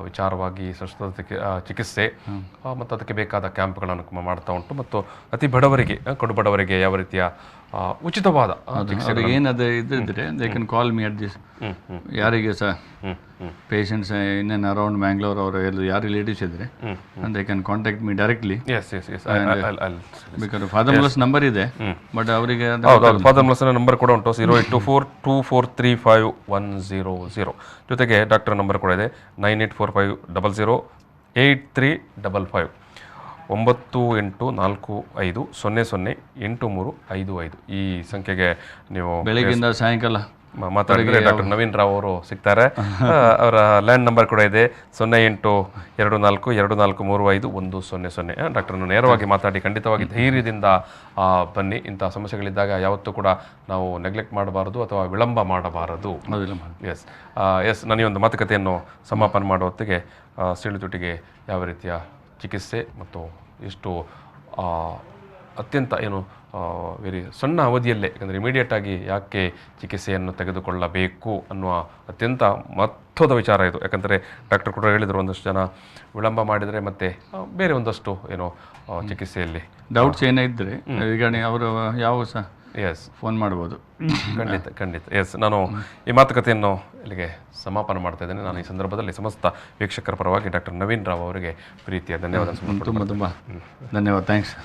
Speaker 1: ವಿಚಾರವಾಗಿ ಸಂಸ್ಕೃತ ಚಿಕಿತ್ಸೆ ಮತ್ತು ಅದಕ್ಕೆ ಬೇಕಾದ ಕ್ಯಾಂಪ್ಗಳನ್ನು ಮಾಡ್ತಾ ಉಂಟು, ಮತ್ತು ಅತಿ ಬಡವರಿಗೆ, ಕಡು ಬಡವರಿಗೆ ಯಾವ ರೀತಿಯ ಉಚಿತವಾದ
Speaker 2: ಅವ್ರಿಗೆ ಏನಾದರೂ ಇದ್ದಿದ್ರೆ they can call me at this. ಯಾರಿಗೆ ಸಹ ಪೇಷಂಟ್ಸ್ ಇನ್ನೇನು ಅರೌಂಡ್ ಮ್ಯಾಂಗ್ಳೂರ್ ಅವರು ಯಾರು ರಿಲೇಟಿವ್ಸ್ ಇದ್ದರೆ they can contact me directly. Because Father Muller's number ಇದೆ, ಬಟ್ ಅವರಿಗೆ
Speaker 1: ಫಾದರ್ ಮುಲಾಸ್ನ ನಂಬರ್ ಕೂಡ ಉಂಟು, 0824243100. ಜೊತೆಗೆ ಡಾಕ್ಟರ್ ನಂಬರ್ ಕೂಡ ಇದೆ, 9845008355, 9845008355. ಈ ಸಂಖ್ಯೆಗೆ ನೀವು
Speaker 2: ಬೆಳಗ್ಗಿಂದ ಸಾಯಂಕಾಲ
Speaker 1: ಮಾತಾಡಿದರೆ ಡಾಕ್ಟರ್ ನವೀನ್ ರಾವ್ ಅವರು ಸಿಗ್ತಾರೆ. ಅವರ ಲ್ಯಾಂಡ್ ನಂಬರ್ ಕೂಡ ಇದೆ, 082424351000. ಡಾಕ್ಟರ್ನು ನೇರವಾಗಿ ಮಾತಾಡಿ ಖಂಡಿತವಾಗಿ ಧೈರ್ಯದಿಂದ ಬನ್ನಿ. ಇಂಥ ಸಮಸ್ಯೆಗಳಿದ್ದಾಗ ಯಾವತ್ತೂ ಕೂಡ ನಾವು ನೆಗ್ಲೆಕ್ಟ್ ಮಾಡಬಾರದು ಅಥವಾ ವಿಳಂಬ ಮಾಡಬಾರದು. ಎಸ್ ನಾನು ಈ ಒಂದು ಮಾತುಕತೆಯನ್ನು ಸಮಾಪನ ಮಾಡೋ ಹೊತ್ತಿಗೆ ಸೀಳು ತುಟಿಗೆ ಯಾವ ರೀತಿಯ ಚಿಕಿತ್ಸೆ ಮತ್ತು ಎಷ್ಟು ಅತ್ಯಂತ ಏನು ವೆರಿ ಸಣ್ಣ ಅವಧಿಯಲ್ಲೇ, ಯಾಕಂದರೆ ಇಮಿಡಿಯೇಟಾಗಿ ಯಾಕೆ ಚಿಕಿತ್ಸೆಯನ್ನು ತೆಗೆದುಕೊಳ್ಳಬೇಕು ಅನ್ನುವ ಅತ್ಯಂತ ಮಹತ್ವದ ವಿಚಾರ ಇದು. ಯಾಕಂದರೆ ಡಾಕ್ಟರ್ ಕೂಡ ಹೇಳಿದರು, ಒಂದಷ್ಟು ಜನ ವಿಳಂಬ ಮಾಡಿದರೆ ಮತ್ತೆ ಬೇರೆ ಒಂದಷ್ಟು ಏನೋ ಚಿಕಿತ್ಸೆಯಲ್ಲಿ
Speaker 2: ಡೌಟ್ಸ್ ಏನೇ ಇದ್ದರೆ ಈಗ ಅವರು ಯಾವ ಸಹ ಫೋನ್ ಮಾಡ್ಬೋದು.
Speaker 1: ಖಂಡಿತ. ನಾನು ಈ ಮಾತುಕತೆಯನ್ನು ಇಲ್ಲಿಗೆ ಸಮಾಪನ ಮಾಡ್ತಾ ಇದ್ದೇನೆ. ನಾನು ಈ ಸಂದರ್ಭದಲ್ಲಿ ಸಮಸ್ತ ವೀಕ್ಷಕರ ಪರವಾಗಿ ಡಾಕ್ಟರ್ ನವೀನ್ ರಾವ್ ಅವರಿಗೆ ಪ್ರೀತಿಯ ಧನ್ಯವಾದ.
Speaker 2: ತುಂಬ ಧನ್ಯವಾದ. ಥ್ಯಾಂಕ್ಸ್.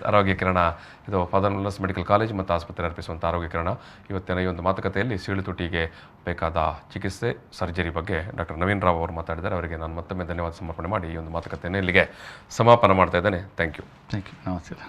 Speaker 1: ಆರೋಗ್ಯ ಕಿರಣ, ಇದು ಫಾದರ್ ಮುಲಾಸ್ ಮೆಡಿಕಲ್ ಕಾಲೇಜ್ ಮತ್ತು ಆಸ್ಪತ್ರೆ ಅರ್ಪಿಸುವಂಥ ಆರೋಗ್ಯ ಕಿರಣ. ಇವತ್ತಿನ ಈ ಒಂದು ಮಾತುಕತೆಯಲ್ಲಿ ಸೀಳು ತುಟಿಗೆ ಬೇಕಾದ ಚಿಕಿತ್ಸೆ, ಸರ್ಜರಿ ಬಗ್ಗೆ ಡಾಕ್ಟರ್ ನವೀನ್ ರಾವ್ ಅವರು ಮಾತಾಡಿದ್ದಾರೆ. ಅವರಿಗೆ ನಾನು ಮತ್ತೊಮ್ಮೆ ಧನ್ಯವಾದ ಸಮರ್ಪಣೆ ಮಾಡಿ ಈ ಒಂದು ಮಾತುಕತೆಯನ್ನು ಇಲ್ಲಿಗೆ ಸಮಾಪನ ಮಾಡ್ತಾ ಇದ್ದೇನೆ. Thank you.
Speaker 2: ನಮಸ್ಕಾರ.